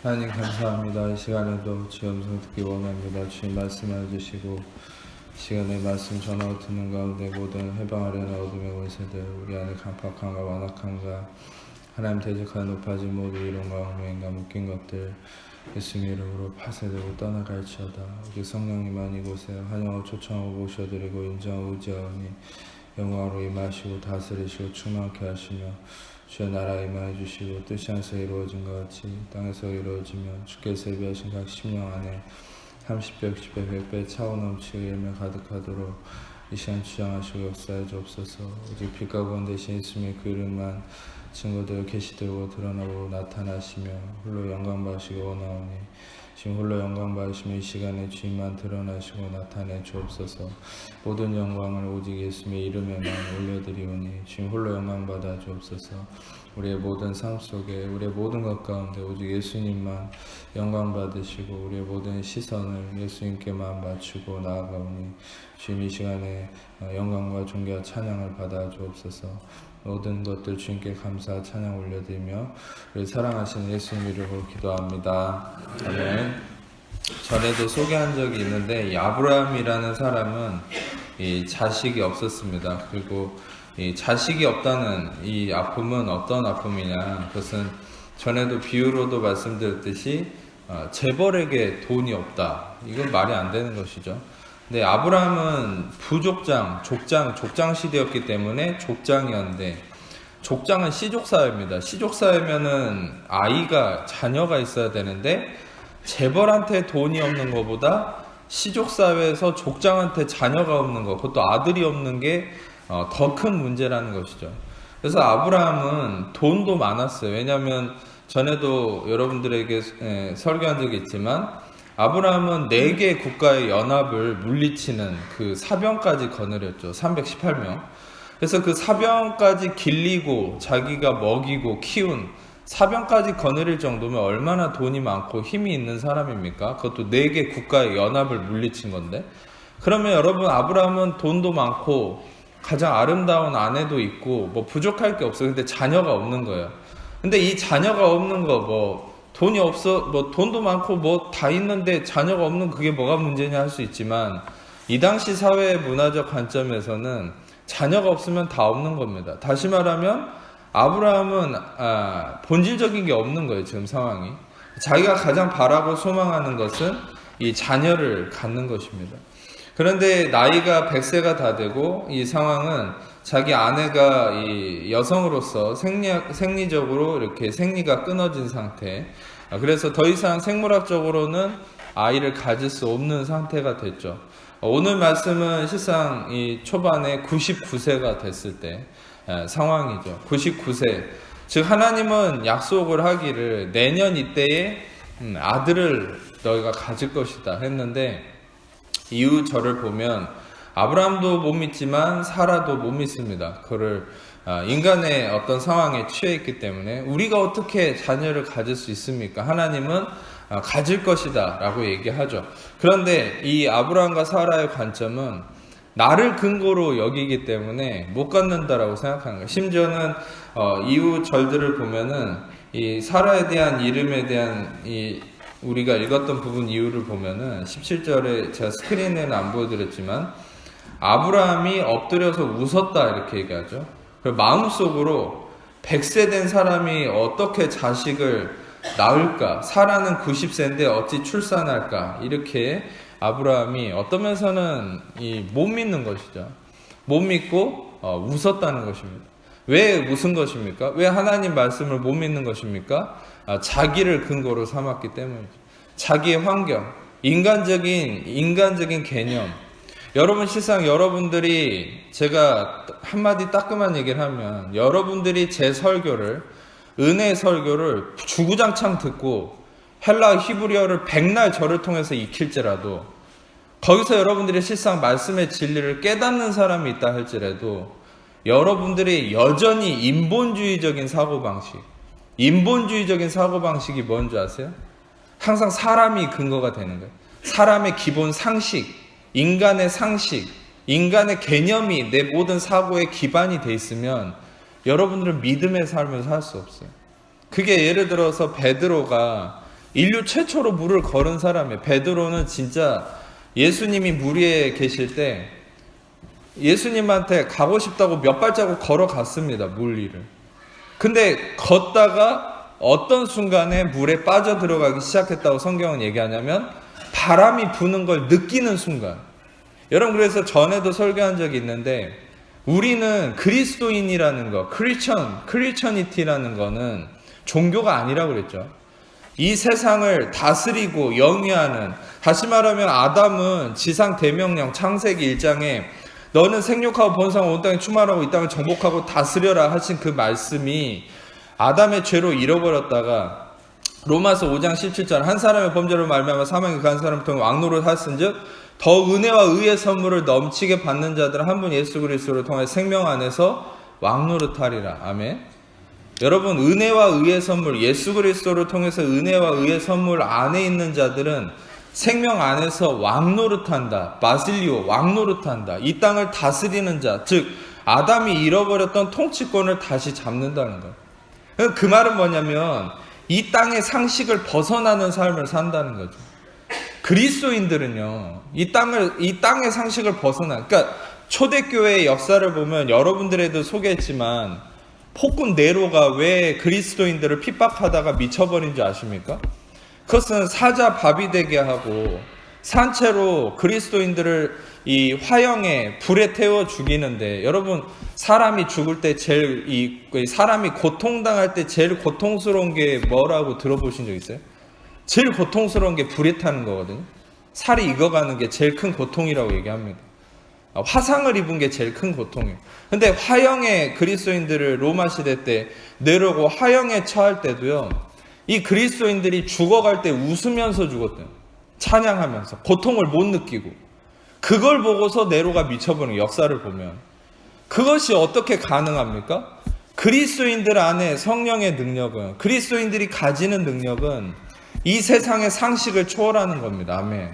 하나님 감사합니다. 이 시간에도 주의 음성 듣기 원합니다. 주님 말씀해 주시고 시간에 말씀 전하고 듣는 가운데 모든 해방하려는 어둠의 원세들 우리 안에 강팍함과 완악함과 하나님 대적하여 높아진 모든 이론과 엉명인과 묶인 것들 예수님 이름으로 파쇄되고 떠나갈지어다. 우리 성령님만 이곳에 환영하고 초청하고 모셔드리고 인정하고 의지하오니 영광으로 임하시고 다스리시고 충만케 하시며 주의 나라 임하여 주시고 뜻이 하늘에서 이루어진 것 같이 땅에서 이루어지며 주께서 예비하신 각 심령 안에 30배, 60배, 100배 차고 넘치고 열매 가득하도록 이 시간 주장하시고 역사해 주옵소서. 오직 빛과 구원 대신 예수님의 그 이름만 증거되어 계시되고 드러나고 나타나시며 홀로 영광 받으시고 원하오니 지금 홀로 영광 받으시며 이 시간에 주님만 드러나시고 나타내 주옵소서. 모든 영광을 오직 예수님의 이름에만 올려드리오니 지금 홀로 영광 받아 주옵소서. 우리의 모든 삶 속에 우리의 모든 것 가운데 오직 예수님만 영광 받으시고 우리의 모든 시선을 예수님께만 맞추고 나아가오니 지금 이 시간에 영광과 존귀와 찬양을 받아 주옵소서. 모든 것들 주님께 감사 찬양 올려드리며 우리 사랑하시는 예수님 이름으로 기도합니다. 아멘. 전에도 소개한 적이 있는데 이 아브라함이라는 사람은 이 자식이 없었습니다. 그리고 이 자식이 없다는 이 아픔은 어떤 아픔이냐, 그것은 전에도 비유로도 말씀드렸듯이 재벌에게 돈이 없다, 이건 말이 안 되는 것이죠. 근데 아브라함은 족장 시대였기 때문에 족장이었는데, 족장은 시족사회입니다. 시족사회면은 자녀가 있어야 되는데 재벌한테 돈이 없는 것보다 시족사회에서 족장한테 자녀가 없는 것, 그것도 아들이 없는 게 더 큰 문제라는 것이죠. 그래서 아브라함은 돈도 많았어요. 왜냐하면 전에도 여러분들에게 설교한 적이 있지만 아브라함은 4개 국가의 연합을 물리치는 그 사병까지 거느렸죠. 318명. 그래서 그 사병까지 길리고 자기가 먹이고 키운 사병까지 거느릴 정도면 얼마나 돈이 많고 힘이 있는 사람입니까? 그것도 4개 국가의 연합을 물리친 건데. 그러면 여러분, 아브라함은 돈도 많고 가장 아름다운 아내도 있고 뭐 부족할 게 없어요. 근데 자녀가 없는 거예요. 근데 이 자녀가 없는 거, 돈이 없어, 돈도 많고 다 있는데 자녀가 없는 그게 뭐가 문제냐 할 수 있지만, 이 당시 사회의 문화적 관점에서는 자녀가 없으면 다 없는 겁니다. 다시 말하면 아브라함은 본질적인 게 없는 거예요. 지금 상황이. 자기가 가장 바라고 소망하는 것은 이 자녀를 갖는 것입니다. 그런데 나이가 100세가 다 되고 이 상황은 자기 아내가 이 여성으로서 생리적으로 이렇게 생리가 끊어진 상태, 그래서 더 이상 생물학적으로는 아이를 가질 수 없는 상태가 됐죠. 오늘 말씀은 실상 이 초반에 99세가 됐을 때 상황이죠. 99세. 즉 하나님은 약속을 하기를 내년 이때에 아들을 너희가 가질 것이다 했는데, 이후 절을 보면 아브라함도 못 믿지만 사라도 못 믿습니다. 그를 인간의 어떤 상황에 취해 있기 때문에 우리가 어떻게 자녀를 가질 수 있습니까? 하나님은 가질 것이다 라고 얘기하죠. 그런데 이 아브라함과 사라의 관점은 나를 근거로 여기기 때문에 못 갖는다라고 생각하는 거예요. 심지어는 이후 절들을 보면은 이 사라에 대한 이름에 대한 우리가 읽었던 부분 이유를 보면은 17절에 제가 스크린에는 안 보여드렸지만 아브라함이 엎드려서 웃었다 이렇게 얘기하죠. 그리고 마음속으로 100세 된 사람이 어떻게 자식을 낳을까? 사라는 90세인데 어찌 출산할까? 이렇게 아브라함이 어떤 면에서는 못 믿는 것이죠. 못 믿고 웃었다는 것입니다. 왜 웃은 것입니까? 왜 하나님 말씀을 못 믿는 것입니까? 자기를 근거로 삼았기 때문이죠. 자기의 환경, 인간적인 개념. 여러분, 실상 여러분들이, 제가 한마디 따끔한 얘기를 하면, 여러분들이 제 설교를, 은혜의 설교를 주구장창 듣고 헬라 히브리어를 백날 저를 통해서 익힐지라도, 거기서 여러분들이 실상 말씀의 진리를 깨닫는 사람이 있다 할지라도 여러분들이 여전히 인본주의적인 사고방식이 뭔지 아세요? 항상 사람이 근거가 되는 거예요. 사람의 기본 상식, 인간의 개념이 내 모든 사고의 기반이 돼 있으면 여러분들은 믿음의 삶을 살 수 없어요. 그게 예를 들어서 베드로가 인류 최초로 물을 걸은 사람이에요. 베드로는 진짜 예수님이 물 위에 계실 때 예수님한테 가고 싶다고 몇 발자국 걸어갔습니다. 물 위를. 근데 걷다가 어떤 순간에 물에 빠져들어가기 시작했다고 성경은 얘기하냐면 바람이 부는 걸 느끼는 순간. 여러분, 그래서 전에도 설교한 적이 있는데 우리는 그리스도인이라는 거, 크리스천이티라는 거는 종교가 아니라고 그랬죠. 이 세상을 다스리고 영위하는, 다시 말하면 아담은 지상 대명령 창세기 1장에 너는 생육하고 번성하고 온 땅에 충만하고 이 땅을 정복하고 다스려라 하신 그 말씀이 아담의 죄로 잃어버렸다가 로마서 5장 17절 한 사람의 범죄로 말미암아 사망에 그 한 사람을 통해 왕노릇 하였은즉 더 은혜와 의의 선물을 넘치게 받는 자들은 한 분 예수 그리스도를 통해 생명 안에서 왕노릇하리라. 아멘. 여러분, 은혜와 의의 선물, 예수 그리스도를 통해서 은혜와 의의 선물 안에 있는 자들은 생명 안에서 왕노릇한다. 바실리오, 왕노릇한다. 이 땅을 다스리는 자, 즉 아담이 잃어버렸던 통치권을 다시 잡는다는 거예요. 그 말은 뭐냐면 이 땅의 상식을 벗어나는 삶을 산다는 거죠. 그리스도인들은요, 이 땅의 상식을 벗어나, 그러니까 초대교회의 역사를 보면 여러분들에도 소개했지만 폭군 네로가 왜 그리스도인들을 핍박하다가 미쳐버린 줄 아십니까? 그것은 사자 밥이 되게 하고 산채로 그리스도인들을 이 화형에 불에 태워 죽이는데, 여러분, 사람이 죽을 때 사람이 고통당할 때 제일 고통스러운 게 뭐라고 들어보신 적 있어요? 제일 고통스러운 게 불에 타는 거거든요. 살이 익어가는 게 제일 큰 고통이라고 얘기합니다. 화상을 입은 게 제일 큰 고통이에요. 근데 화형에 그리스도인들을 로마 시대 때 내려고 화형에 처할 때도요, 이 그리스도인들이 죽어갈 때 웃으면서 죽었대요. 찬양하면서. 고통을 못 느끼고. 그걸 보고서 네로가 미쳐버리는 역사를 보면. 그것이 어떻게 가능합니까? 그리스도인들 안에 성령의 능력은, 그리스도인들이 가지는 능력은 이 세상의 상식을 초월하는 겁니다. 아멘.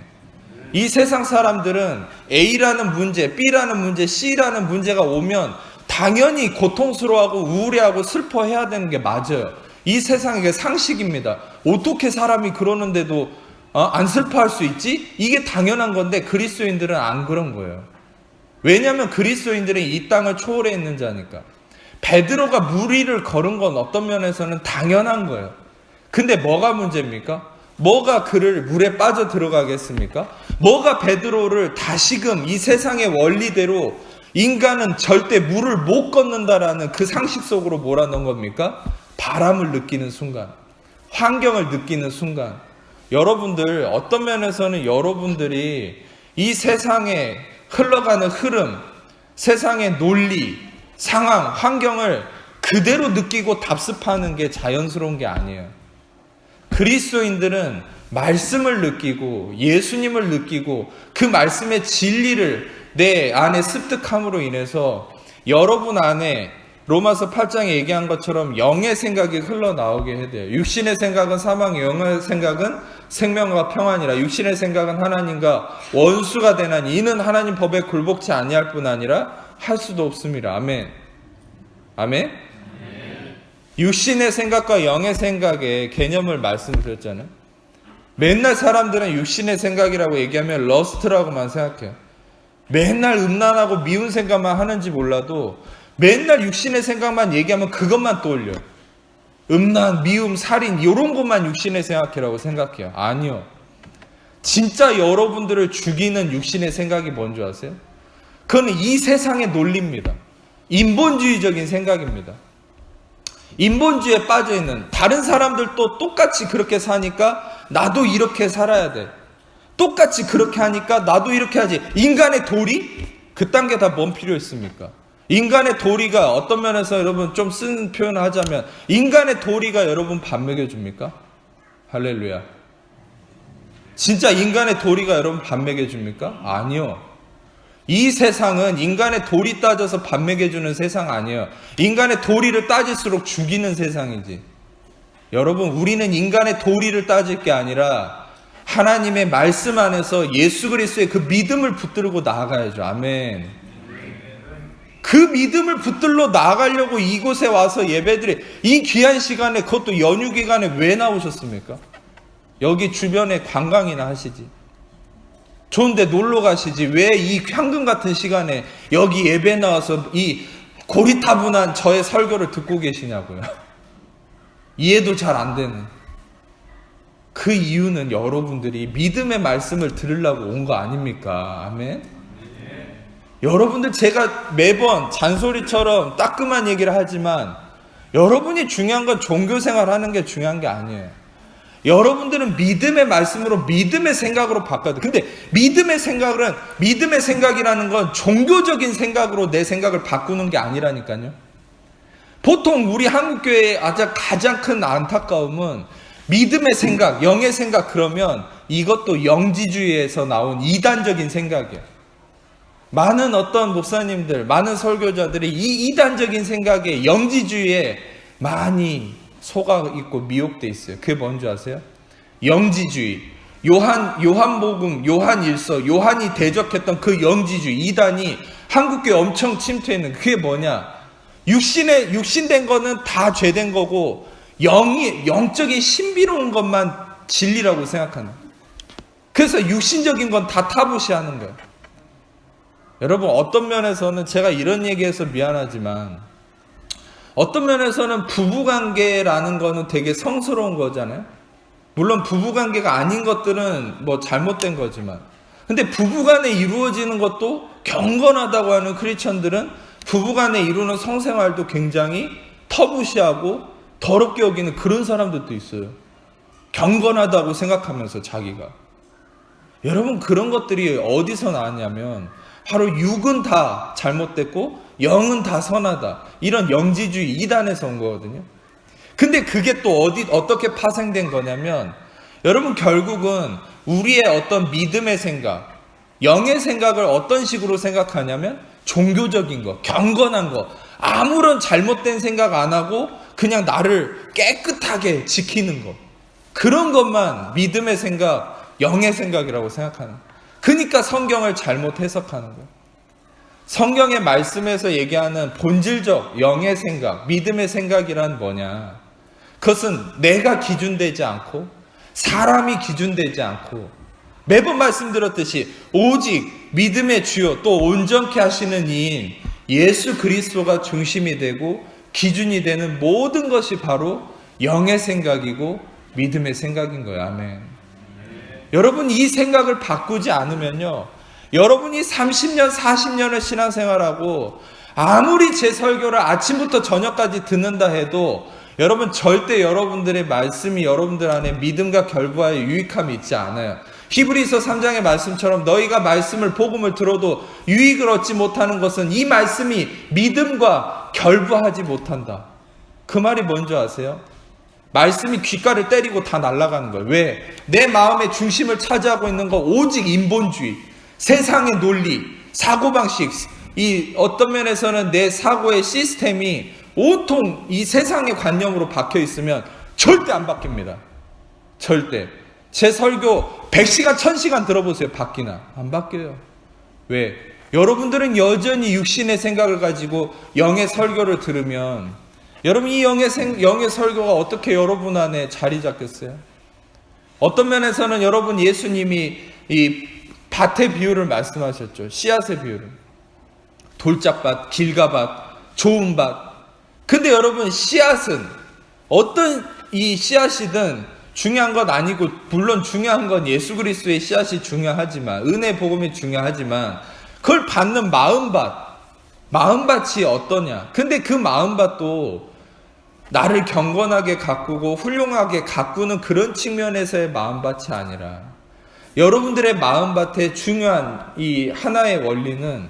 이 세상 사람들은 A라는 문제, B라는 문제, C라는 문제가 오면 당연히 고통스러워하고 우울해하고 슬퍼해야 되는 게 맞아요. 이 세상의 상식입니다. 어떻게 사람이 그러는데도 안 슬퍼할 수 있지? 이게 당연한 건데 그리스도인들은 안 그런 거예요. 왜냐하면 그리스도인들은 이 땅을 초월해 있는 자니까. 베드로가 물 위를 걸은 건 어떤 면에서는 당연한 거예요. 근데 뭐가 문제입니까? 뭐가 그를 물에 빠져 들어가겠습니까? 뭐가 베드로를 다시금 이 세상의 원리대로 인간은 절대 물을 못 걷는다라는 그 상식 속으로 몰아넣은 겁니까? 바람을 느끼는 순간, 환경을 느끼는 순간. 여러분들, 어떤 면에서는 여러분들이 이 세상에 흘러가는 흐름, 세상의 논리, 상황, 환경을 그대로 느끼고 답습하는 게 자연스러운 게 아니에요. 그리스도인들은 말씀을 느끼고 예수님을 느끼고 그 말씀의 진리를 내 안에 습득함으로 인해서 여러분 안에 로마서 8장에 얘기한 것처럼 영의 생각이 흘러나오게 해야 돼요. 육신의 생각은 사망, 영의 생각은 생명과 평안이라. 육신의 생각은 하나님과 원수가 되나니 이는 하나님 법에 굴복치 아니할 뿐 아니라 할 수도 없습니다. 아멘. 아멘. 육신의 생각과 영의 생각의 개념을 말씀드렸잖아요. 맨날 사람들은 육신의 생각이라고 얘기하면 러스트라고만 생각해요. 맨날 음란하고 미운 생각만 하는지 몰라도 맨날 육신의 생각만 얘기하면 그것만 떠올려요. 음란, 미움, 살인 이런 것만 육신의 생각이라고 생각해요. 아니요. 진짜 여러분들을 죽이는 육신의 생각이 뭔지 아세요? 그건 이 세상의 논리입니다. 인본주의적인 생각입니다. 인본주의에 빠져있는, 다른 사람들도 똑같이 그렇게 사니까 나도 이렇게 살아야 돼. 똑같이 그렇게 하니까 나도 이렇게 하지. 인간의 도리? 그딴 게 다 뭔 필요 있습니까? 인간의 도리가 어떤 면에서 여러분 좀 쓴 표현을 하자면 인간의 도리가 여러분 밥 먹여줍니까? 할렐루야. 진짜 인간의 도리가 여러분 밥 먹여줍니까? 아니요. 이 세상은 인간의 도리 따져서 밥 먹여주는 세상 아니에요. 인간의 도리를 따질수록 죽이는 세상이지. 여러분, 우리는 인간의 도리를 따질 게 아니라 하나님의 말씀 안에서 예수 그리스도의 그 믿음을 붙들고 나아가야죠. 아멘. 그 믿음을 붙들러 나아가려고 이곳에 와서 예배드리, 이 귀한 시간에, 그것도 연휴 기간에 왜 나오셨습니까? 여기 주변에 관광이나 하시지. 좋은데 놀러 가시지. 왜 이 황금 같은 시간에 여기 예배 나와서 이 고리타분한 저의 설교를 듣고 계시냐고요. 이해도 잘 안 되는. 그 이유는 여러분들이 믿음의 말씀을 들으려고 온 거 아닙니까? 아멘? 여러분들, 제가 매번 잔소리처럼 따끔한 얘기를 하지만 여러분이 중요한 건 종교생활 하는 게 중요한 게 아니에요. 여러분들은 믿음의 말씀으로 믿음의 생각으로 바꿔야 돼. 근데 믿음의 생각이라는 건 종교적인 생각으로 내 생각을 바꾸는 게 아니라니까요. 보통 우리 한국교회의 가장 큰 안타까움은 믿음의 생각, 영의 생각, 그러면 이것도 영지주의에서 나온 이단적인 생각이에요. 많은 어떤 목사님들, 많은 설교자들이 이 이단적인 생각에, 영지주의에 많이 속아 있고 미혹돼 있어요. 그게 뭔지 아세요? 영지주의. 요한복음, 요한일서, 요한이 대적했던 그 영지주의, 이단이 한국교회 엄청 침투했는, 그게 뭐냐? 육신된 거는 다 죄된 거고, 영적인 신비로운 것만 진리라고 생각하는. 그래서 육신적인 건 다 타부시하는 거예요. 여러분, 어떤 면에서는 제가 이런 얘기해서 미안하지만, 어떤 면에서는 부부관계라는 거는 되게 성스러운 거잖아요. 물론 부부관계가 아닌 것들은 뭐 잘못된 거지만, 근데 부부간에 이루어지는 것도 경건하다고 하는 크리스천들은 부부간에 이루는 성생활도 굉장히 터부시하고 더럽게 여기는 그런 사람들도 있어요. 경건하다고 생각하면서 자기가. 여러분, 그런 것들이 어디서 나왔냐면 바로 육은 다 잘못됐고 영은 다 선하다, 이런 영지주의 이단에서 온 거거든요. 근데 그게 또 어떻게 파생된 거냐면, 여러분, 결국은 우리의 어떤 믿음의 생각, 영의 생각을 어떤 식으로 생각하냐면 종교적인 거, 경건한 거, 아무런 잘못된 생각 안 하고 그냥 나를 깨끗하게 지키는 거, 그런 것만 믿음의 생각, 영의 생각이라고 생각하는 거예요. 그러니까 성경을 잘못 해석하는 거예요. 성경의 말씀에서 얘기하는 본질적 영의 생각, 믿음의 생각이란 뭐냐? 그것은 내가 기준되지 않고 사람이 기준되지 않고, 매번 말씀드렸듯이 오직 믿음의 주요 또 온전케 하시는 이인 예수 그리스도가 중심이 되고 기준이 되는 모든 것이 바로 영의 생각이고 믿음의 생각인 거예요. 아멘. 여러분, 이 생각을 바꾸지 않으면요, 여러분이 30년, 40년을 신앙생활하고 아무리 제 설교를 아침부터 저녁까지 듣는다 해도 여러분, 절대 여러분들의 말씀이 여러분들 안에 믿음과 결부하여 유익함이 있지 않아요. 히브리서 3장의 말씀처럼 너희가 말씀을, 복음을 들어도 유익을 얻지 못하는 것은 이 말씀이 믿음과 결부하지 못한다. 그 말이 뭔지 아세요? 말씀이 귓가를 때리고 다 날아가는 거예요. 왜? 내 마음의 중심을 차지하고 있는 거 오직 인본주의, 세상의 논리, 사고방식, 이 어떤 면에서는 내 사고의 시스템이 온통 이 세상의 관념으로 박혀 있으면 절대 안 바뀝니다. 절대. 제 설교 100시간, 1000시간 들어보세요. 바뀌나? 안 바뀌어요. 왜? 여러분들은 여전히 육신의 생각을 가지고 영의 설교를 들으면, 여러분, 이 영의 설교가 어떻게 여러분 안에 자리 잡겠어요? 어떤 면에서는 여러분, 예수님이 이 밭의 비유를 말씀하셨죠. 씨앗의 비유를. 돌짝밭, 길가밭, 좋은 밭. 근데 여러분, 씨앗은 어떤 이 씨앗이든 중요한 건 아니고, 물론 중요한 건 예수 그리스도의 씨앗이 중요하지만, 은혜 복음이 중요하지만, 그걸 받는 마음밭이 어떠냐. 근데 그 마음밭도 나를 경건하게 가꾸고 훌륭하게 가꾸는 그런 측면에서의 마음밭이 아니라, 여러분들의 마음밭의 중요한 이 하나의 원리는,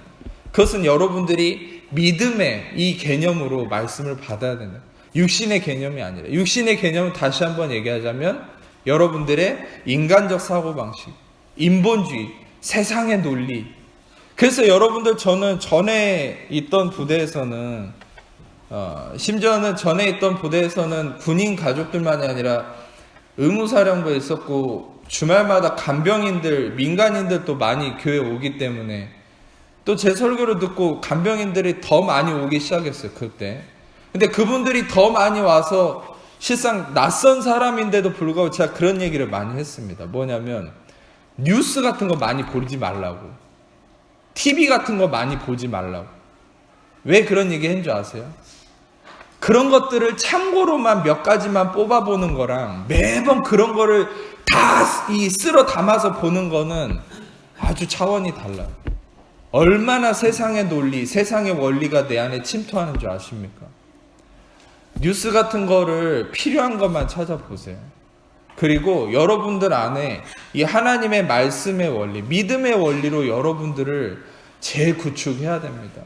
그것은 여러분들이 믿음의 이 개념으로 말씀을 받아야 된다. 육신의 개념이 아니라, 육신의 개념은 다시 한번 얘기하자면 여러분들의 인간적 사고방식, 인본주의, 세상의 논리. 그래서 여러분들, 저는 전에 있던 부대에서는 심지어는 전에 있던 부대에서는 군인 가족들만이 아니라 의무사령부에 있었고, 주말마다 간병인들, 민간인들도 많이 교회에 오기 때문에 또 제 설교를 듣고 간병인들이 더 많이 오기 시작했어요. 그때. 근데 그분들이 더 많이 와서 실상 낯선 사람인데도 불구하고 제가 그런 얘기를 많이 했습니다. 뭐냐면 뉴스 같은 거 많이 보지 말라고, TV 같은 거 많이 보지 말라고. 왜 그런 얘기 했는 줄 아세요? 그런 것들을 참고로만 몇 가지만 뽑아보는 거랑 매번 그런 거를 다 쓸어 담아서 보는 거는 아주 차원이 달라요. 얼마나 세상의 논리, 세상의 원리가 내 안에 침투하는 줄 아십니까? 뉴스 같은 거를 필요한 것만 찾아보세요. 그리고 여러분들 안에 이 하나님의 말씀의 원리, 믿음의 원리로 여러분들을 재구축해야 됩니다.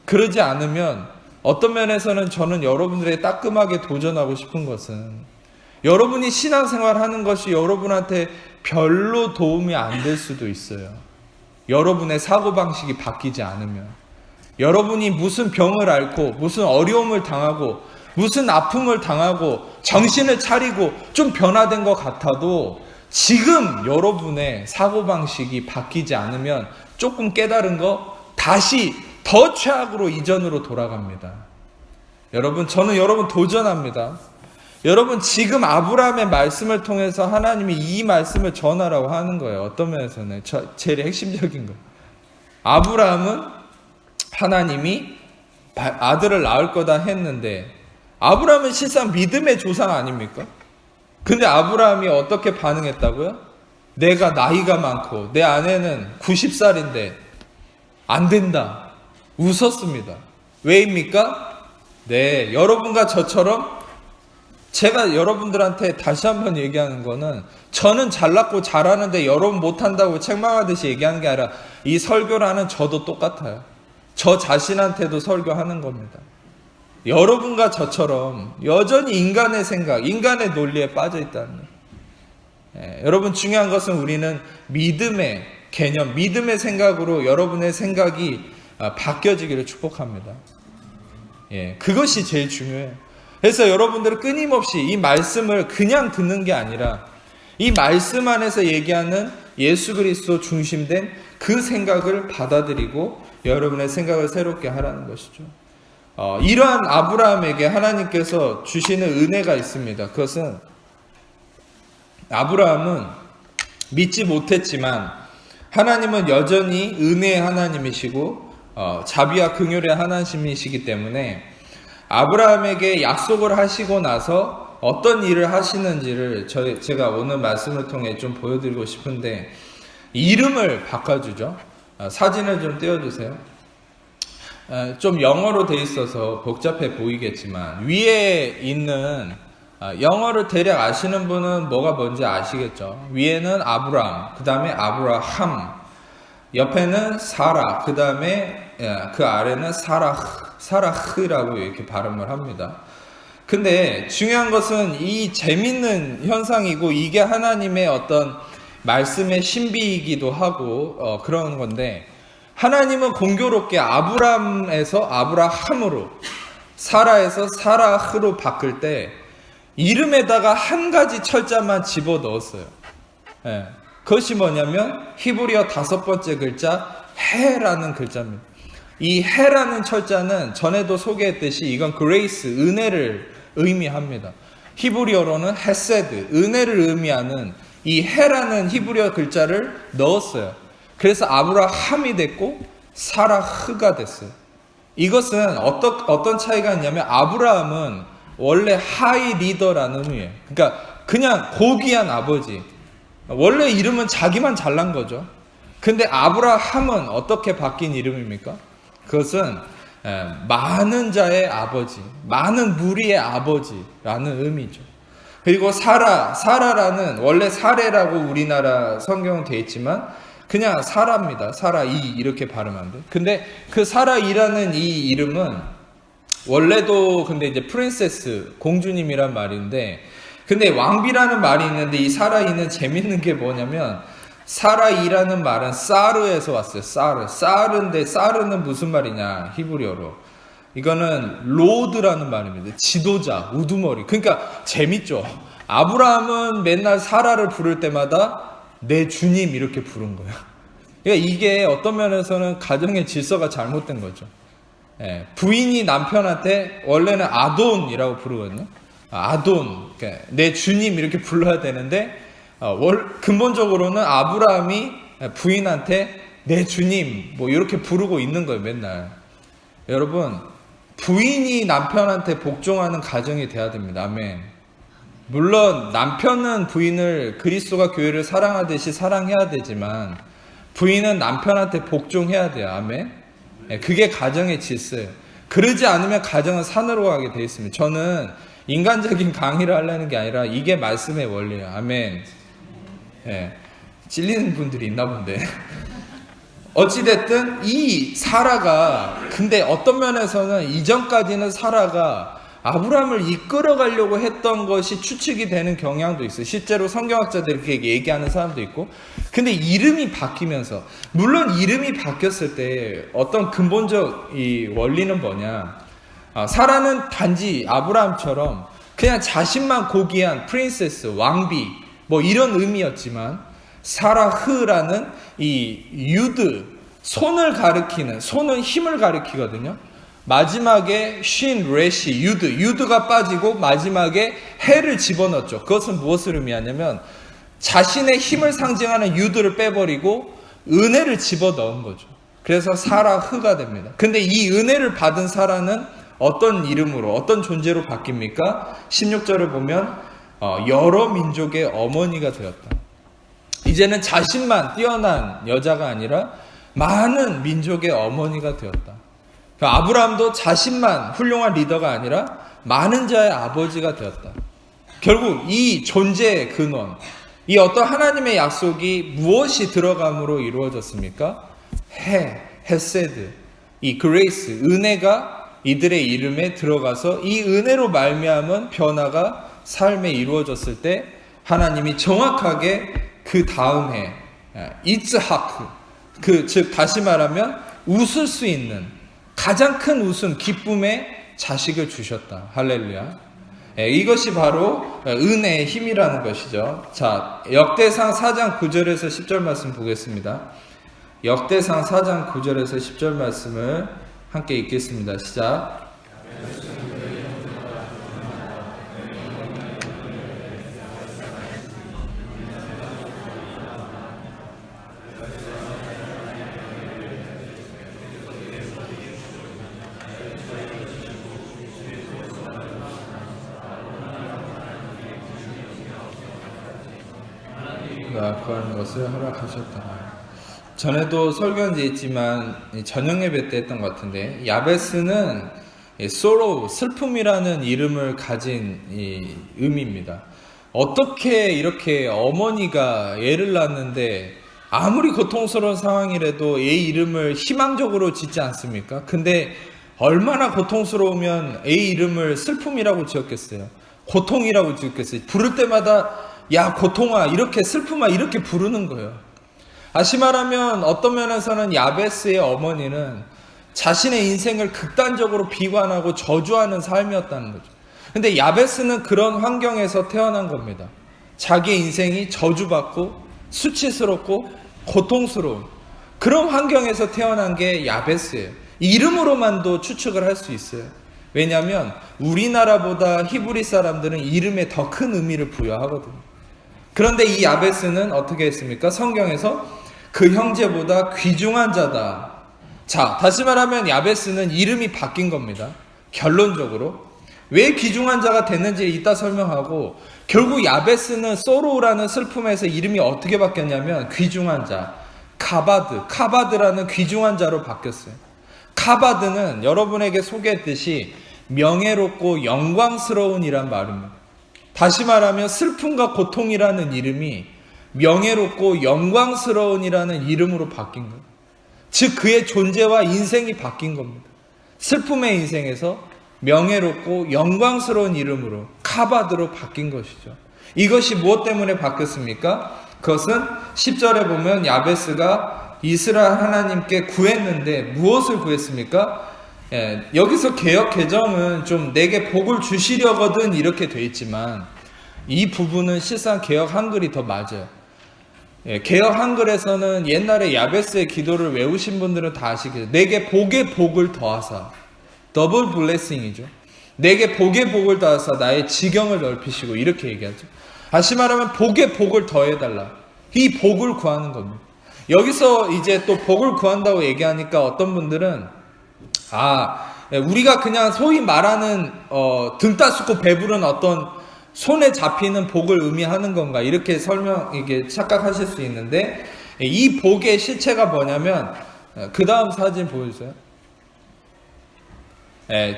그러지 않으면 어떤 면에서는 저는 여러분들에게 따끔하게 도전하고 싶은 것은 여러분이 신앙생활 하는 것이 여러분한테 별로 도움이 안 될 수도 있어요. 여러분의 사고방식이 바뀌지 않으면. 여러분이 무슨 병을 앓고 무슨 어려움을 당하고 무슨 아픔을 당하고 정신을 차리고 좀 변화된 것 같아도 지금 여러분의 사고방식이 바뀌지 않으면 조금 깨달은 거 다시 더 최악으로 이전으로 돌아갑니다. 여러분, 저는 여러분 도전합니다. 여러분, 지금 아브라함의 말씀을 통해서 하나님이 이 말씀을 전하라고 하는 거예요. 어떤 면에서는 제일 핵심적인 거예요. 아브라함은 하나님이 아들을 낳을 거다 했는데, 아브라함은 실상 믿음의 조상 아닙니까? 근데 아브라함이 어떻게 반응했다고요? 내가 나이가 많고 내 아내는 90살인데 안 된다. 웃었습니다. 왜입니까? 네, 여러분과 저처럼 제가 여러분들한테 다시 한번 얘기하는 거는 저는 잘났고 잘하는데 여러분 못한다고 책망하듯이 얘기하는 게 아니라 이 설교라는 저도 똑같아요. 저 자신한테도 설교하는 겁니다. 여러분과 저처럼 여전히 인간의 생각, 인간의 논리에 빠져 있다는 거예요. 여러분, 중요한 것은 우리는 믿음의 개념, 믿음의 생각으로 여러분의 생각이 바뀌어지기를 축복합니다. 그것이 제일 중요해요. 그래서 여러분들은 끊임없이 이 말씀을 그냥 듣는 게 아니라 이 말씀 안에서 얘기하는 예수 그리스도 중심된 그 생각을 받아들이고 여러분의 생각을 새롭게 하라는 것이죠. 이러한 아브라함에게 하나님께서 주시는 은혜가 있습니다. 그것은 아브라함은 믿지 못했지만 하나님은 여전히 은혜의 하나님이시고 자비와 긍휼의 하나님이시기 때문에 아브라함에게 약속을 하시고 나서 어떤 일을 하시는지를 제가 오늘 말씀을 통해 좀 보여드리고 싶은데, 이름을 바꿔주죠. 사진을 좀 띄워주세요. 좀 영어로 돼 있어서 복잡해 보이겠지만 위에 있는 영어를 대략 아시는 분은 뭐가 뭔지 아시겠죠. 위에는 아브람, 그 다음에 아브라함, 옆에는 사라, 그 다음에 그 아래는 사라흐라고 이렇게 발음을 합니다. 근데 중요한 것은 이 재밌는 현상이고 이게 하나님의 어떤 말씀의 신비이기도 하고 그런 건데, 하나님은 공교롭게 아브람에서 아브라함으로, 사라에서 사라흐로 바꿀 때 이름에다가 한 가지 철자만 집어 넣었어요. 그것이 뭐냐면 히브리어 5번째 글자 해라는 글자입니다. 이 해라는 철자는 전에도 소개했듯이 이건 그레이스, 은혜를 의미합니다. 히브리어로는 헤세드, 은혜를 의미하는 이 해라는 히브리어 글자를 넣었어요. 그래서 아브라함이 됐고 사라흐가 됐어요. 이것은 어떤 차이가 있냐면, 아브라함은 원래 하이 리더라는 의미예요. 그러니까 그냥 고귀한 아버지. 원래 이름은 자기만 잘난 거죠. 근데 아브라함은 어떻게 바뀐 이름입니까? 그것은 많은 자의 아버지, 많은 무리의 아버지라는 의미죠. 그리고 사라라는 원래 사례라고 우리나라 성경은 되어 있지만 그냥 사라입니다. 사라이 이렇게 발음하면 돼. 근데 그 사라이라는 이 이름은 원래도 근데 이제 프린세스, 공주님이란 말인데, 근데 왕비라는 말이 있는데 이 사라이는 재밌는 게 뭐냐면, 사라이라는 말은 사르에서 왔어요. 사르인데 사르는 무슨 말이냐, 히브리어로. 이거는 로드라는 말입니다. 지도자, 우두머리. 그러니까 재밌죠. 아브라함은 맨날 사라를 부를 때마다 내 주님 이렇게 부른 거예요. 그러니까 이게 어떤 면에서는 가정의 질서가 잘못된 거죠. 부인이 남편한테 원래는 아돈이라고 부르거든요. 아돈, 그러니까 내 주님 이렇게 불러야 되는데 근본적으로는 아브라함이 부인한테 내 주님 뭐 이렇게 부르고 있는 거예요. 맨날. 여러분, 부인이 남편한테 복종하는 가정이 돼야 됩니다. 아멘. 물론 남편은 부인을 그리스도가 교회를 사랑하듯이 사랑해야 되지만 부인은 남편한테 복종해야 돼요. 아멘. 그게 가정의 질서예요. 그러지 않으면 가정은 산으로 가게 되어 있습니다. 저는 인간적인 강의를 하려는 게 아니라 이게 말씀의 원리예요. 아멘. 찔리는 분들이 있나 본데. 어찌됐든 이 사라가, 근데 어떤 면에서는 이전까지는 사라가 아브라함을 이끌어가려고 했던 것이 추측이 되는 경향도 있어요. 실제로 성경학자들이 이렇게 얘기하는 사람도 있고. 근데 이름이 바뀌면서, 물론 이름이 바뀌었을 때 어떤 근본적 이 원리는 뭐냐, 사라는 단지 아브라함처럼 그냥 자신만 고귀한 프린세스, 왕비 뭐 이런 의미였지만, 사라흐라는 이 유드, 손을 가리키는, 손은 힘을 가리키거든요. 마지막에 쉰, 레시, 유드가 빠지고 마지막에 해를 집어넣었죠. 그것은 무엇을 의미하냐면 자신의 힘을 상징하는 유드를 빼버리고 은혜를 집어넣은 거죠. 그래서 사라흐가 됩니다. 근데 이 은혜를 받은 사라는 어떤 이름으로, 어떤 존재로 바뀝니까? 16절을 보면 여러 민족의 어머니가 되었다. 이제는 자신만 뛰어난 여자가 아니라 많은 민족의 어머니가 되었다. 아브라함도 자신만 훌륭한 리더가 아니라 많은 자의 아버지가 되었다. 결국 이 존재의 근원, 이 어떤 하나님의 약속이 무엇이 들어감으로 이루어졌습니까? 헤세드, 이 그레이스, 은혜가 이들의 이름에 들어가서 이 은혜로 말미암은 변화가 삶에 이루어졌을 때 하나님이 정확하게 그 다음 해 이츠하크, 즉 다시 말하면 웃을 수 있는 가장 큰 웃음, 기쁨의 자식을 주셨다. 할렐루야. 이것이 바로 은혜의 힘이라는 것이죠. 자, 역대상 4장 9절에서 10절 말씀 보겠습니다. 역대상 4장 9절에서 10절 말씀을 함께 읽겠습니다. 시작. 구하는 것을 허락하셨다. 전에도 설교한 지 있지만 저녁 예배 때 했던 것 같은데, 야베스는 sorrow, 슬픔이라는 이름을 가진 의미입니다. 어떻게 이렇게 어머니가 애를 낳았는데 아무리 고통스러운 상황이라도 애 이름을 희망적으로 짓지 않습니까? 근데 얼마나 고통스러우면 애 이름을 슬픔이라고 지었겠어요? 고통이라고 지었겠어요? 부를 때마다 야 고통아, 이렇게 슬픔아, 이렇게 부르는 거예요. 다시 말하면 어떤 면에서는 야베스의 어머니는 자신의 인생을 극단적으로 비관하고 저주하는 삶이었다는 거죠. 근데 야베스는 그런 환경에서 태어난 겁니다. 자기의 인생이 저주받고 수치스럽고 고통스러운 그런 환경에서 태어난 게 야베스예요. 이름으로만도 추측을 할 수 있어요. 왜냐하면 우리나라보다 히브리 사람들은 이름에 더 큰 의미를 부여하거든요. 그런데 이 야베스는 어떻게 했습니까? 성경에서 그 형제보다 귀중한 자다. 자, 다시 말하면 야베스는 이름이 바뀐 겁니다. 결론적으로 왜 귀중한 자가 됐는지 이따 설명하고, 결국 야베스는 소로우라는 슬픔에서 이름이 어떻게 바뀌었냐면 귀중한 자, 카바드라는 귀중한 자로 바뀌었어요. 카바드는 여러분에게 소개했듯이 명예롭고 영광스러운 이란 말입니다. 다시 말하면 슬픔과 고통이라는 이름이 명예롭고 영광스러운 이라는 이름으로 바뀐 거예요. 즉 그의 존재와 인생이 바뀐 겁니다. 슬픔의 인생에서 명예롭고 영광스러운 이름으로 카바드로 바뀐 것이죠. 이것이 무엇 때문에 바뀌었습니까? 그것은 10절에 보면 야베스가 이스라엘 하나님께 구했는데 무엇을 구했습니까? 여기서 개역 개정은 좀 내게 복을 주시려거든 이렇게 돼 있지만 이 부분은 실상 개역 한글이 더 맞아요. 개역 한글에서는 옛날에 야베스의 기도를 외우신 분들은 다 아시겠죠. 내게 복에 복을 더하사, 더블 블레싱이죠. 내게 복의 복을 더하사 나의 지경을 넓히시고 이렇게 얘기하죠. 다시 말하면 복의 복을 더해달라. 이 복을 구하는 겁니다. 여기서 이제 또 복을 구한다고 얘기하니까 어떤 분들은 우리가 그냥 소위 말하는 등 따숩고 배부른 어떤 손에 잡히는 복을 의미하는 건가 이렇게 이게 착각하실 수 있는데, 이 복의 실체가 뭐냐면 그 다음 사진 보여주세요.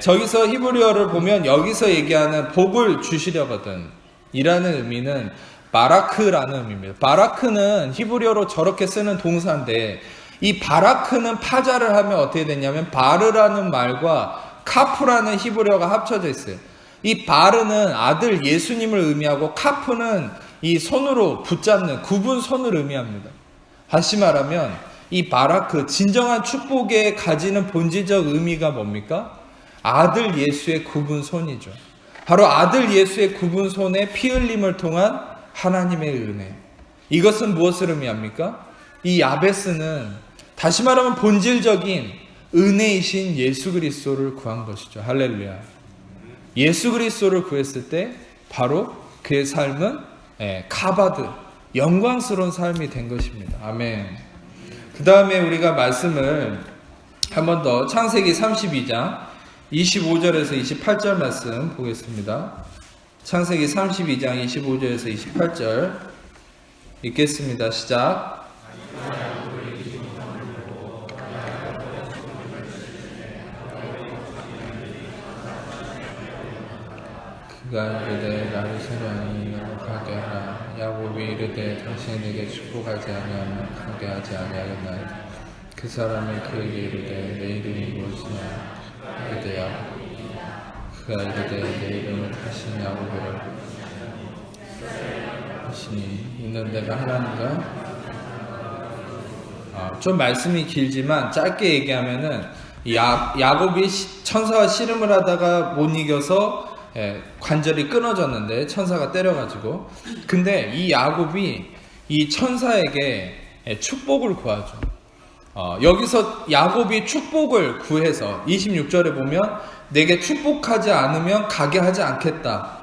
저기서 히브리어를 보면 여기서 얘기하는 복을 주시려거든 이라는 의미는 바라크라는 의미입니다. 바라크는 히브리어로 저렇게 쓰는 동사인데, 이 바라크는 파자를 하면 어떻게 되냐면 바르라는 말과 카프라는 히브리어가 합쳐져 있어요. 이 바르는 아들 예수님을 의미하고 카프는 이 손으로 붙잡는 굽은 손을 의미합니다. 다시 말하면 이 바라크, 진정한 축복에 가지는 본질적 의미가 뭡니까? 아들 예수의 굽은 손이죠. 바로 아들 예수의 굽은 손에 피 흘림을 통한 하나님의 은혜. 이것은 무엇을 의미합니까? 이 야베스는 다시 말하면 본질적인 은혜이신 예수 그리스도를 구한 것이죠. 할렐루야. 예수 그리스도를 구했을 때 바로 그의 삶은 카바드, 영광스러운 삶이 된 것입니다. 아멘. 그 다음에 우리가 말씀을 한 번 더 창세기 32장 25절에서 28절 말씀 보겠습니다. 창세기 32장 25절에서 28절 읽겠습니다. 시작. 그가 이르되 나를 사랑하니 가게 하라. 야곱이 이르되 당신이 내게 축복하지 아니하면 가게 하지 아니하겠나이다. 그 사람이 그에게 이르되 내 이름이 무엇이냐. 이르되 야곱. 그가 이르되 내 이름을 다시 야곱이라 하시니 이는 내가 하나님과 좀 말씀이 길지만 짧게 얘기하면은 야곱이 천사와 씨름을 하다가 못 이겨서 관절이 끊어졌는데 천사가 때려가지고, 근데 이 야곱이 이 천사에게 축복을 구하죠. 여기서 야곱이 축복을 구해서 26절에 보면 내게 축복하지 않으면 가게 하지 않겠다.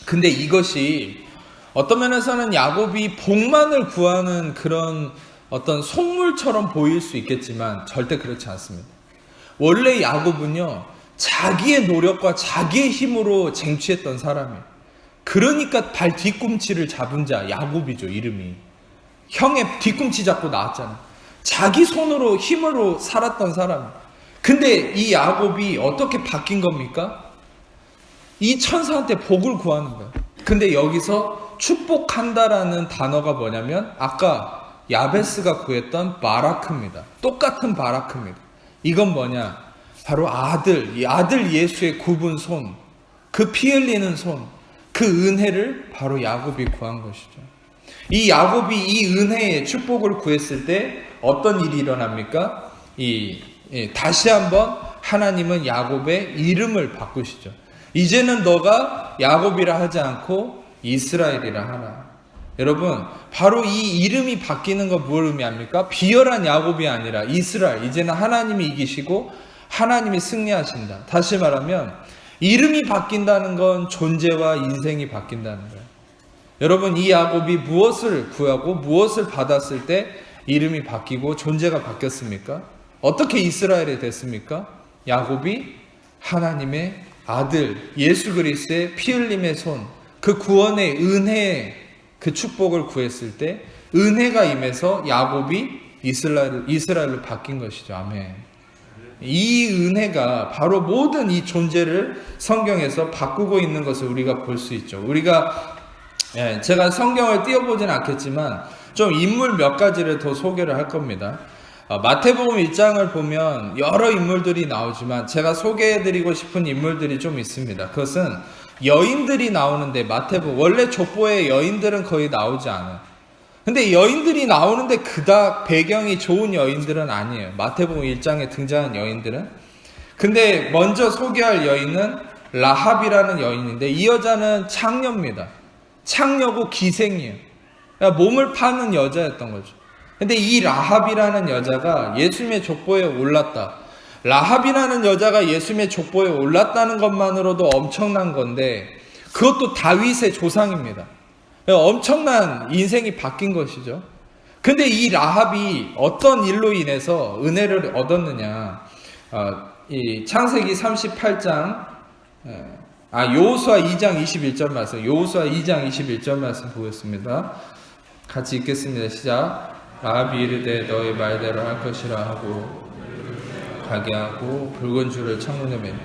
근데 이것이 어떤 면에서는 야곱이 복만을 구하는 그런 어떤 속물처럼 보일 수 있겠지만 절대 그렇지 않습니다. 원래 야곱은요, 자기의 노력과 자기의 힘으로 쟁취했던 사람이에요. 그러니까 발 뒤꿈치를 잡은 자 야곱이죠. 이름이 형의 뒤꿈치 잡고 나왔잖아요. 자기 손으로 힘으로 살았던 사람이에요. 근데 이 야곱이 어떻게 바뀐 겁니까? 이 천사한테 복을 구하는 거예요. 근데 여기서 축복한다라는 단어가 뭐냐면 아까 야베스가 구했던 바라크입니다. 똑같은 바라크입니다. 이건 뭐냐? 바로 이 아들 예수의 굽은 손, 그 피 흘리는 손, 그 은혜를 바로 야곱이 구한 것이죠. 이 야곱이 이 은혜의 축복을 구했을 때 어떤 일이 일어납니까? 다시 한번 하나님은 야곱의 이름을 바꾸시죠. 이제는 너가 야곱이라 하지 않고 이스라엘이라 하라. 여러분, 바로 이 이름이 바뀌는 거 뭘 의미합니까? 비열한 야곱이 아니라 이스라엘. 이제는 하나님이 이기시고 하나님이 승리하신다. 다시 말하면 이름이 바뀐다는 건 존재와 인생이 바뀐다는 거예요. 여러분, 이 야곱이 무엇을 구하고 무엇을 받았을 때 이름이 바뀌고 존재가 바뀌었습니까? 어떻게 이스라엘이 됐습니까? 야곱이 하나님의 아들 예수 그리스도의 피 흘림의 손, 그 구원의 은혜의 그 축복을 구했을 때 은혜가 임해서 야곱이 이스라엘로 바뀐 것이죠. 아멘. 이 은혜가 바로 모든 이 존재를 성경에서 바꾸고 있는 것을 우리가 볼 수 있죠. 제가 성경을 띄워보진 않겠지만 좀 인물 몇 가지를 더 소개를 할 겁니다. 마태복음 1장을 보면 여러 인물들이 나오지만 제가 소개해드리고 싶은 인물들이 좀 있습니다. 그것은 여인들이 나오는데 마태복음 원래 족보에 여인들은 거의 나오지 않아요. 근데 여인들이 나오는데 그닥 배경이 좋은 여인들은 아니에요. 마태복음 1장에 등장한 여인들은. 근데 먼저 소개할 여인은 라합이라는 여인인데 이 여자는 창녀입니다. 창녀고 기생이에요. 그러니까 몸을 파는 여자였던 거죠. 근데 이 라합이라는 여자가 예수님의 족보에 올랐다. 라합이라는 여자가 예수님의 족보에 올랐다는 것만으로도 엄청난 건데 그것도 다윗의 조상입니다. 엄청난 인생이 바뀐 것이죠. 근데 이 라합이 어떤 일로 인해서 은혜를 얻었느냐? 이 창세기 38장, 여호수아 2장 21절 말씀, 여호수아 2장 21절 말씀 보겠습니다. 같이 읽겠습니다. 시작. 라합이 이르되 너의 말대로 할 것이라 하고 가게 하고 붉은 줄을 창문에 매니.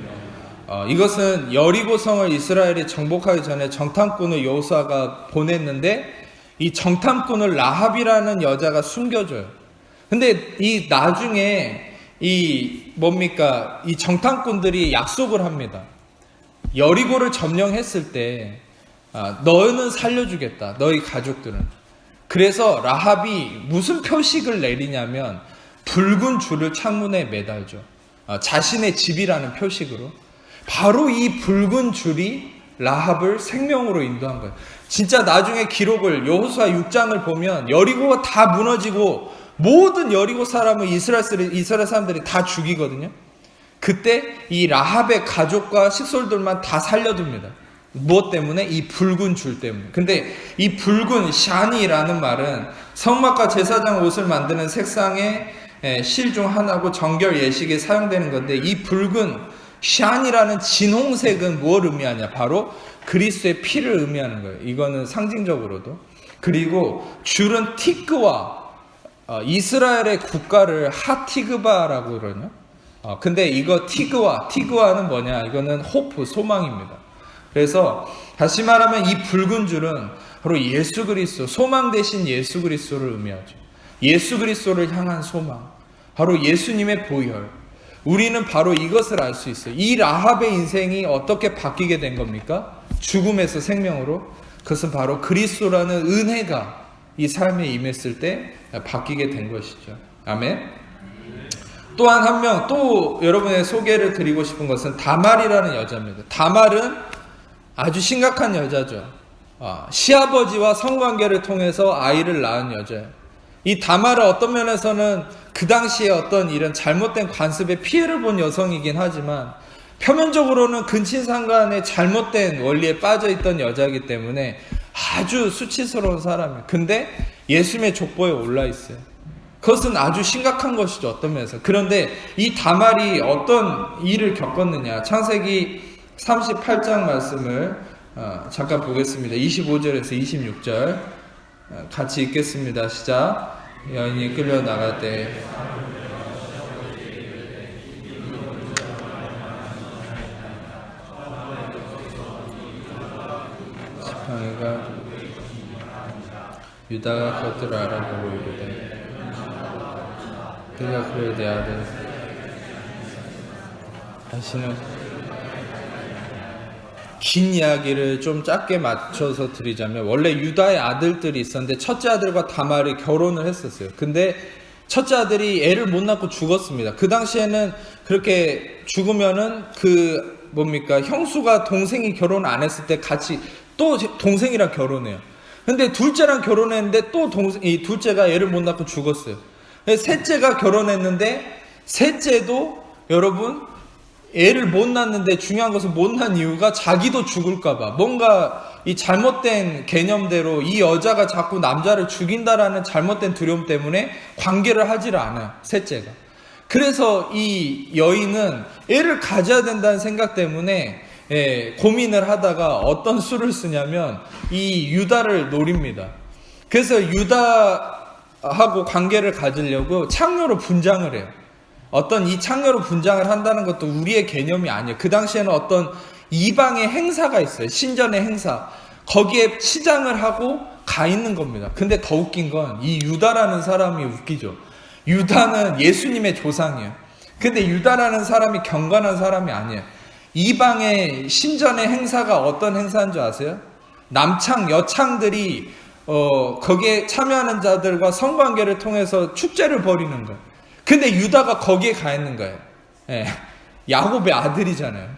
이것은 여리고성을 이스라엘이 정복하기 전에 정탐꾼을 여호수아가 보냈는데 이 정탐꾼을 라합이라는 여자가 숨겨줘요. 근데 이 나중에 이 정탐꾼들이 약속을 합니다. 여리고를 점령했을 때 너는 살려주겠다. 너희 가족들은. 그래서 라합이 무슨 표식을 내리냐면 붉은 줄을 창문에 매달죠. 자신의 집이라는 표식으로. 바로 이 붉은 줄이 라합을 생명으로 인도한 거예요. 진짜 나중에 기록을 여호수아 6장을 보면 여리고가 다 무너지고 모든 여리고 사람을 이스라엘 사람들이 다 죽이거든요. 그때 이 라합의 가족과 식솔들만 다 살려둡니다. 무엇 때문에? 이 붉은 줄 때문에. 근데 이 붉은 샤니라는 말은 성막과 제사장 옷을 만드는 색상의 실 중 하나고 정결 예식에 사용되는 건데 이 붉은 샤니라는 진홍색은 무엇을 의미하냐? 바로 그리스도의 피를 의미하는 거예요. 이거는 상징적으로도. 그리고 줄은 티그와 이스라엘의 국가를 하티그바라고 그러냐? 근데 이거 티그와는 뭐냐? 이거는 호프, 소망입니다. 그래서 다시 말하면 이 붉은 줄은 바로 예수 그리스도, 소망 대신 예수 그리스도를 의미하죠. 예수 그리스도를 향한 소망, 바로 예수님의 보혈. 우리는 바로 이것을 알 수 있어요. 이 라합의 인생이 어떻게 바뀌게 된 겁니까? 죽음에서 생명으로. 그것은 바로 그리스도라는 은혜가 이 삶에 임했을 때 바뀌게 된 것이죠. 아멘. 또한 한 명, 또 여러분의 소개를 드리고 싶은 것은 다말이라는 여자입니다. 다말은 아주 심각한 여자죠. 시아버지와 성관계를 통해서 아이를 낳은 여자예요. 이 다말은 어떤 면에서는 그 당시에 어떤 이런 잘못된 관습에 피해를 본 여성이긴 하지만 표면적으로는 근친상간의 잘못된 원리에 빠져있던 여자이기 때문에 아주 수치스러운 사람이에요. 근데 예수님의 족보에 올라있어요. 그것은 아주 심각한 것이죠. 어떤 면에서. 그런데 이 다말이 어떤 일을 겪었느냐. 창세기 38장 말씀을 잠깐 보겠습니다. 25절에서 26절 같이 읽겠습니다. 시작. 여인이 끌려나갈 때 지팡이가 유다가 그것들을 알아보고 이르되 그가 그를 내 아들 다시는 긴 이야기를 좀 짧게 맞춰서 드리자면 원래 유다의 아들들이 있었는데 첫째 아들과 다말이 결혼을 했었어요. 근데 첫째 아들이 애를 못 낳고 죽었습니다. 그 당시에는 그렇게 죽으면은 형수가 동생이 결혼 안 했을 때 같이 또 동생이랑 결혼해요. 근데 둘째랑 결혼했는데 또 이 둘째가 애를 못 낳고 죽었어요. 셋째가 결혼했는데 셋째도 여러분 애를 못 낳는데 중요한 것은 못 낳은 이유가 자기도 죽을까봐 뭔가 이 잘못된 개념대로 이 여자가 자꾸 남자를 죽인다라는 잘못된 두려움 때문에 관계를 하지를 않아요. 셋째가. 그래서 이 여인은 애를 가져야 된다는 생각 때문에 고민을 하다가 어떤 수를 쓰냐면 이 유다를 노립니다. 그래서 유다하고 관계를 가지려고 창녀로 분장을 해요. 어떤 이 창녀로 분장을 한다는 것도 우리의 개념이 아니에요. 그 당시에는 어떤 이방의 행사가 있어요. 신전의 행사. 거기에 치장을 하고 가 있는 겁니다. 근데 더 웃긴 건 이 유다라는 사람이 웃기죠. 유다는 예수님의 조상이에요. 근데 유다라는 사람이 경건한 사람이 아니에요. 이방의 신전의 행사가 어떤 행사인 줄 아세요? 남창, 여창들이 거기에 참여하는 자들과 성관계를 통해서 축제를 벌이는 거예요. 근데 유다가 거기에 가 있는 거예요. 야곱의 아들이잖아요.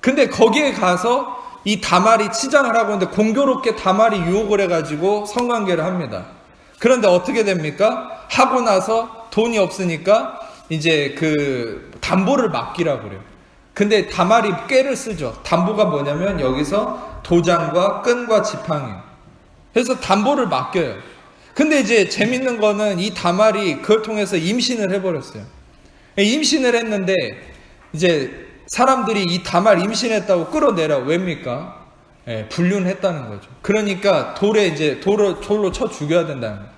근데 거기에 가서 이 다말이 치장을 하고 있는데 공교롭게 다말이 유혹을 해가지고 성관계를 합니다. 그런데 어떻게 됩니까? 하고 나서 돈이 없으니까 이제 그 담보를 맡기라고 그래요. 근데 다말이 꾀를 쓰죠. 담보가 뭐냐면 여기서 도장과 끈과 지팡이에요. 그래서 담보를 맡겨요. 근데 이제 재밌는 거는 이 다말이 그걸 통해서 임신을 해버렸어요. 임신을 했는데 이제 사람들이 이 다말 임신했다고 끌어내라. 왜입니까? 불륜했다는 거죠. 그러니까 돌로 쳐 죽여야 된다는 거예요.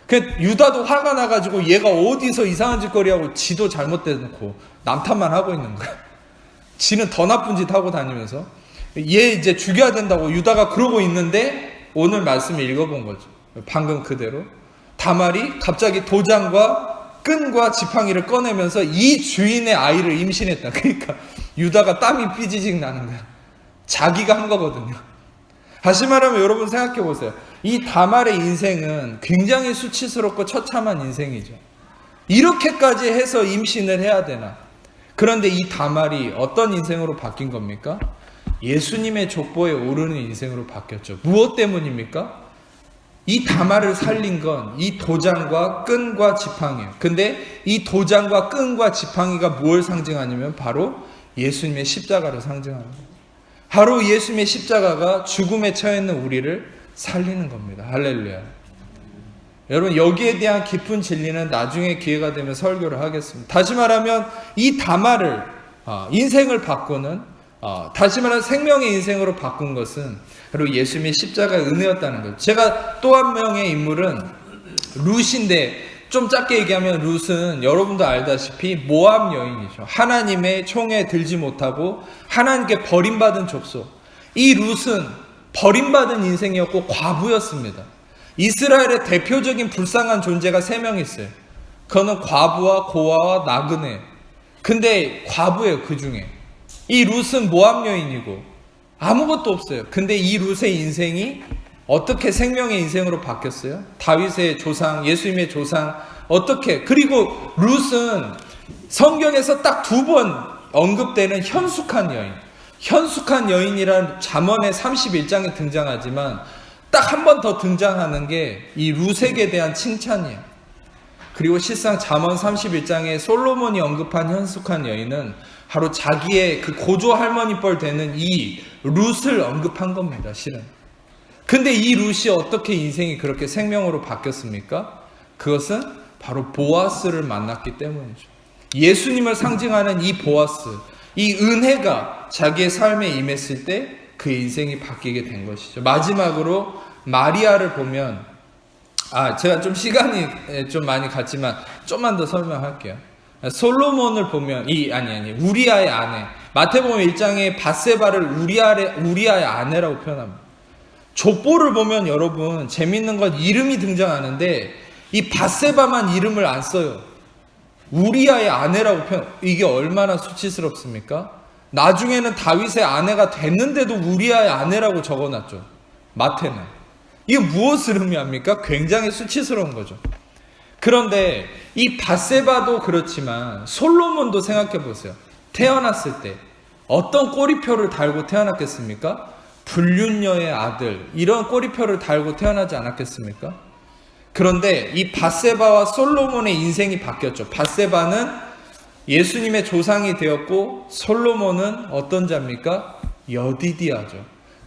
그 유다도 화가 나가지고 얘가 어디서 이상한 짓거리 하고 지도 잘못돼놓고 남탓만 하고 있는 거야. 지는 더 나쁜 짓 하고 다니면서 얘 이제 죽여야 된다고 유다가 그러고 있는데 오늘 말씀을 읽어본 거죠. 방금 그대로 다말이 갑자기 도장과 끈과 지팡이를 꺼내면서 이 주인의 아이를 임신했다. 그러니까 유다가 땀이 삐지직 나는 거야. 자기가 한 거거든요. 다시 말하면 여러분 생각해 보세요. 이 다말의 인생은 굉장히 수치스럽고 처참한 인생이죠. 이렇게까지 해서 임신을 해야 되나? 그런데 이 다말이 어떤 인생으로 바뀐 겁니까? 예수님의 족보에 오르는 인생으로 바뀌었죠. 무엇 때문입니까? 이 다말을 살린 건 이 도장과 끈과 지팡이에요. 근데 이 도장과 끈과 지팡이가 뭘 상징하냐면 바로 예수님의 십자가를 상징하는 거예요. 바로 예수님의 십자가가 죽음에 처해있는 우리를 살리는 겁니다. 할렐루야. 여러분 여기에 대한 깊은 진리는 나중에 기회가 되면 설교를 하겠습니다. 다시 말하면 이 다말을 인생을 바꾸는 다시 말하면 생명의 인생으로 바꾼 것은 바로 예수님의 십자가의 은혜였다는 거예요. 제가 또 한 명의 인물은 룻인데 좀 짧게 얘기하면 룻은 여러분도 알다시피 모압 여인이죠. 하나님의 총에 들지 못하고 하나님께 버림받은 족속. 이 룻은 버림받은 인생이었고 과부였습니다. 이스라엘의 대표적인 불쌍한 존재가 3명 있어요. 그거는 과부와 고아와 나그네. 근데 과부예요. 그 중에 이 룻은 모압 여인이고 아무것도 없어요. 근데 이 룻의 인생이 어떻게 생명의 인생으로 바뀌었어요? 다윗의 조상, 예수님의 조상, 어떻게? 그리고 룻은 성경에서 딱 2번 언급되는 현숙한 여인. 현숙한 여인이란 잠언의 31장에 등장하지만 딱 한 번 더 등장하는 게 이 룻에게 대한 칭찬이에요. 그리고 실상 잠언 31장에 솔로몬이 언급한 현숙한 여인은 바로 자기의 그 고조 할머니 뻘 되는 이 룻을 언급한 겁니다. 실은. 근데 이 룻이 어떻게 인생이 그렇게 생명으로 바뀌었습니까? 그것은 바로 보아스를 만났기 때문이죠. 예수님을 상징하는 이 보아스, 이 은혜가 자기의 삶에 임했을 때 그 인생이 바뀌게 된 것이죠. 마지막으로 마리아를 보면 제가 좀 시간이 좀 많이 갔지만 좀만 더 설명할게요. 솔로몬을 보면 우리아의 아내, 마태복음 1장에 밧세바를 우리아의 아내라고 표현합니다. 족보를 보면 여러분 재밌는 건 이름이 등장하는데 이 밧세바만 이름을 안 써요. 우리아의 아내라고 표현. 이게 얼마나 수치스럽습니까? 나중에는 다윗의 아내가 됐는데도 우리아의 아내라고 적어놨죠. 마태는. 이게 무엇을 의미합니까? 굉장히 수치스러운 거죠. 그런데 이 밧세바도 그렇지만 솔로몬도 생각해 보세요. 태어났을 때 어떤 꼬리표를 달고 태어났겠습니까? 불륜녀의 아들, 이런 꼬리표를 달고 태어나지 않았겠습니까? 그런데 이 밧세바와 솔로몬의 인생이 바뀌었죠. 밧세바는 예수님의 조상이 되었고 솔로몬은 어떤 자입니까? 여디디아죠.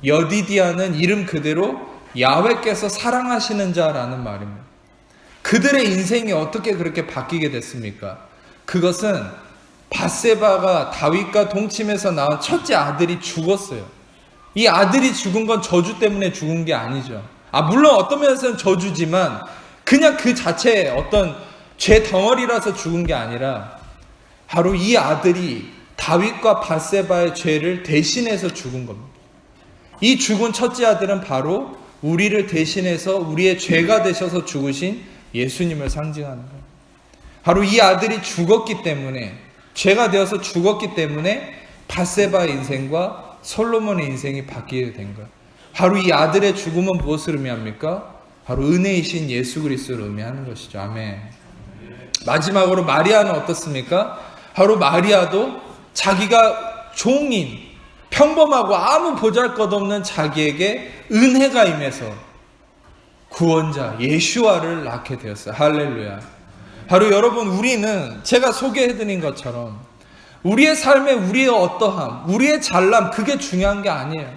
여디디아는 이름 그대로 야훼께서 사랑하시는 자라는 말입니다. 그들의 인생이 어떻게 그렇게 바뀌게 됐습니까? 그것은 밧세바가 다윗과 동침해서 낳은 첫째 아들이 죽었어요. 이 아들이 죽은 건 저주 때문에 죽은 게 아니죠. 물론 어떤 면에서는 저주지만 그냥 그 자체의 어떤 죄 덩어리라서 죽은 게 아니라 바로 이 아들이 다윗과 밧세바의 죄를 대신해서 죽은 겁니다. 이 죽은 첫째 아들은 바로 우리를 대신해서 우리의 죄가 되셔서 죽으신 예수님을 상징하는 거예요. 바로 이 아들이 죽었기 때문에, 죄가 되어서 죽었기 때문에 밧세바의 인생과 솔로몬의 인생이 바뀌게 된 거예요. 바로 이 아들의 죽음은 무엇을 의미합니까? 바로 은혜이신 예수 그리스도를 의미하는 것이죠. 아멘. 마지막으로 마리아는 어떻습니까? 바로 마리아도 자기가 종인, 평범하고 아무 보잘것없는 자기에게 은혜가 임해서 구원자 예슈아를 낳게 되었어요. 할렐루야. 바로 여러분, 우리는 제가 소개해드린 것처럼 우리의 삶에 우리의 어떠함, 우리의 잘남, 그게 중요한 게 아니에요.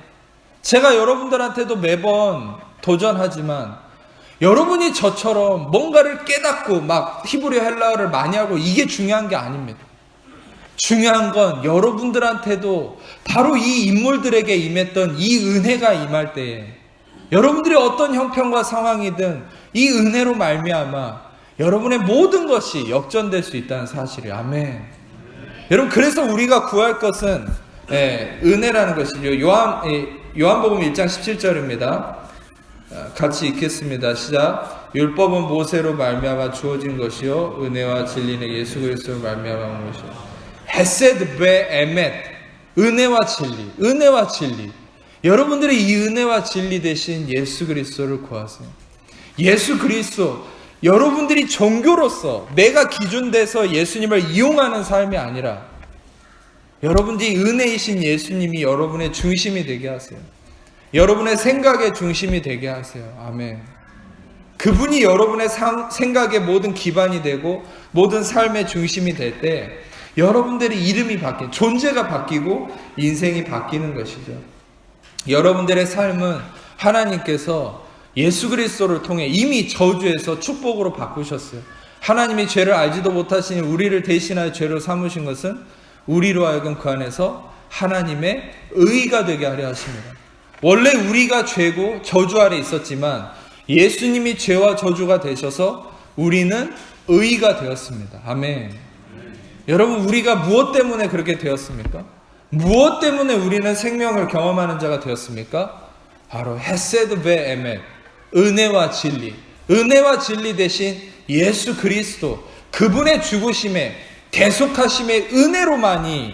제가 여러분들한테도 매번 도전하지만 여러분이 저처럼 뭔가를 깨닫고 막 히브리어 헬라어를 많이 하고 이게 중요한 게 아닙니다. 중요한 건 여러분들한테도 바로 이 인물들에게 임했던 이 은혜가 임할 때에 여러분들이 어떤 형편과 상황이든 이 은혜로 말미암아 여러분의 모든 것이 역전될 수 있다는 사실이에요. 아멘. 여러분, 그래서 우리가 구할 것은 은혜라는 것이죠. 요한복음 1장 17절입니다. 같이 읽겠습니다. 시작. 율법은 모세로 말미암아 주어진 것이요 은혜와 진리는 예수 그리스도로 말미암아 온 것이요. 헤세드 베 에멧, 은혜와 진리, 은혜와 진리. 여러분들이 이 은혜와 진리 대신 예수 그리스도를 구하세요. 예수 그리스도, 여러분들이 종교로서 내가 기준돼서 예수님을 이용하는 삶이 아니라 여러분들이 은혜이신 예수님이 여러분의 중심이 되게 하세요. 여러분의 생각의 중심이 되게 하세요. 아멘. 그분이 여러분의 생각의 모든 기반이 되고 모든 삶의 중심이 될 때 여러분들의 이름이 바뀌고 존재가 바뀌고 인생이 바뀌는 것이죠. 여러분들의 삶은 하나님께서 예수 그리스도를 통해 이미 저주에서 축복으로 바꾸셨어요. 하나님이 죄를 알지도 못하시니 우리를 대신하여 죄로 삼으신 것은 우리로 하여금 그 안에서 하나님의 의가 되게 하려 하십니다. 원래 우리가 죄고 저주 아래 있었지만 예수님이 죄와 저주가 되셔서 우리는 의가 되었습니다. 아멘. 여러분, 우리가 무엇 때문에 그렇게 되었습니까? 무엇 때문에 우리는 생명을 경험하는 자가 되었습니까? 바로 헤세드 베 에멧, 은혜와 진리. 은혜와 진리 대신 예수 그리스도, 그분의 죽으심에 대속하심의 은혜로만이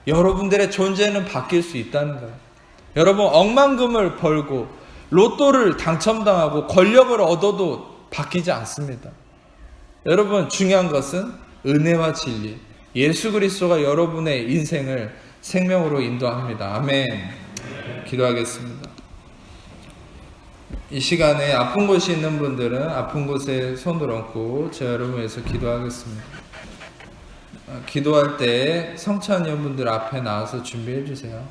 여러분들의 존재는 바뀔 수 있다는 거예요. 여러분, 억만금을 벌고 로또를 당첨당하고 권력을 얻어도 바뀌지 않습니다. 여러분, 중요한 것은 은혜와 진리, 예수 그리스도가 여러분의 인생을 생명으로 인도합니다. 아멘. 기도하겠습니다. 이 시간에 아픈 곳이 있는 분들은 아픈 곳에 손을 얹고 제가 여러분을 위해서 기도하겠습니다. 기도할 때 성찬위원분들 앞에 나와서 준비해 주세요.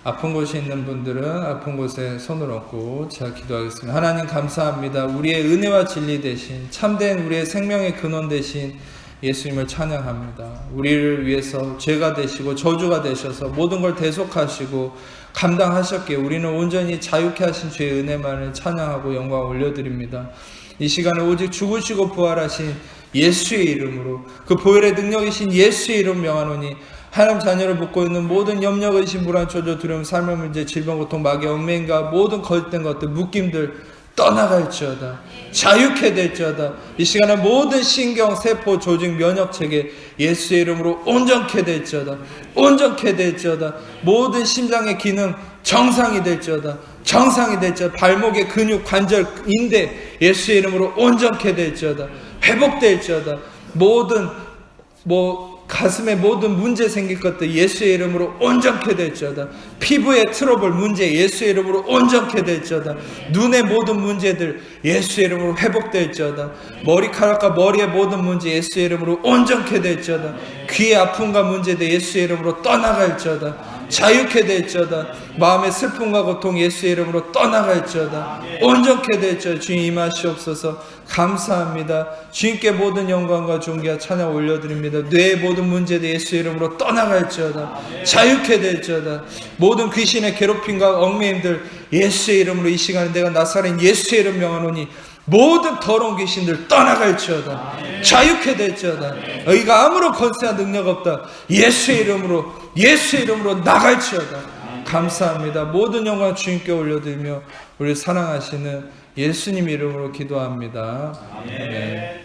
아픈 곳이 있는 분들은 아픈 곳에 손을 얹고 제가 기도하겠습니다. 하나님 감사합니다. 우리의 은혜와 진리 대신 참된 우리의 생명의 근원 대신 예수님을 찬양합니다. 우리를 위해서 죄가 되시고 저주가 되셔서 모든 걸 대속하시고 감당하셨기에 우리는 온전히 자유케 하신 주의 은혜만을 찬양하고 영광 올려드립니다. 이 시간에 오직 죽으시고 부활하신 예수의 이름으로, 그 보혈의 능력이신 예수의 이름 명하노니 하나님 자녀를 붙고 있는 모든 염려, 의심, 불안, 초조, 두려움, 삶의 문제, 질병, 고통, 마귀, 얽매임과 모든 거짓된 것들, 묶임들 떠나갈지어다. 자유케 될지어다. 이 시간에 모든 신경, 세포, 조직, 면역체계 예수의 이름으로 온전케 될지어다. 온전케 될지어다. 모든 심장의 기능 정상이 될지어다. 정상이 될지어다. 발목의 근육, 관절, 인대 예수의 이름으로 온전케 될지어다. 회복될지어다. 모든 가슴에 모든 문제 생길 것들 예수의 이름으로 온전케 될지어다. 피부의 트러블 문제 예수의 이름으로 온전케 될지어다. 눈의 모든 문제들 예수의 이름으로 회복될지어다. 머리카락과 머리의 모든 문제 예수의 이름으로 온전케 될지어다. 귀의 아픔과 문제들 예수의 이름으로 떠나갈지어다. 자유케 될지어다. 마음의 슬픔과 고통 예수의 이름으로 떠나갈지어다. 온전케 될지어다. 주님 임하시옵소서. 감사합니다. 주님께 모든 영광과 존귀와 찬양 올려드립니다. 뇌의 모든 문제들 예수의 이름으로 떠나갈지어다. 자유케 될지어다. 모든 귀신의 괴롭힘과 얽매임들 예수의 이름으로 이 시간에 내가 나사렛 예수의 이름 명하노니 모든 더러운 귀신들 떠나갈지어다. 자유케 될지어다. 너희가 아무런 권세와 능력 없다. 예수의 이름으로 나갈지어다. 감사합니다. 모든 영광 주님께 올려드리며 우리 사랑하시는 예수님 이름으로 기도합니다. 아멘.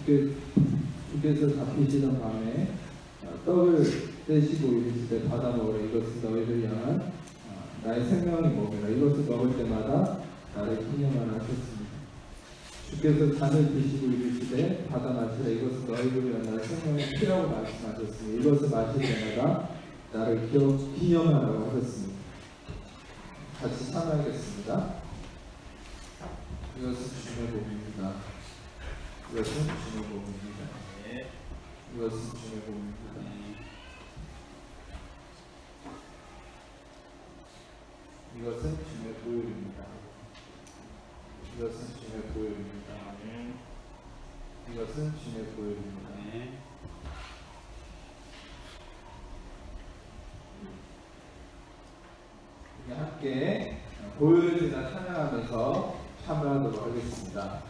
주께서 잡히시던 밤에 떡을 떼시고 이르실 때 받아 먹으라. 이것은 너희를 향한 나의 생명이 먹으라. 이것을 먹을 때마다 나를 기념하라 하셨습니다. 주께서 잔을 드시고 이르시되 받아 마시라. 이것은 너희를 위한 나의 생명의 피라고 말씀하셨습니다. 이것을 마실 때마다 나를 기념하라고 하셨습니다. 같이 참여하겠습니다. 이것은 주님의 복입니다. 이것은 주님의 복입니다. 이것은 주님의 복입니다. 이것은 주님의 보혈입니다. 이것은 주님의 보혈입니다. 이것은 주님의 보혈입니다. 함께 보혈이나 찬양하면서 참여하도록 하겠습니다.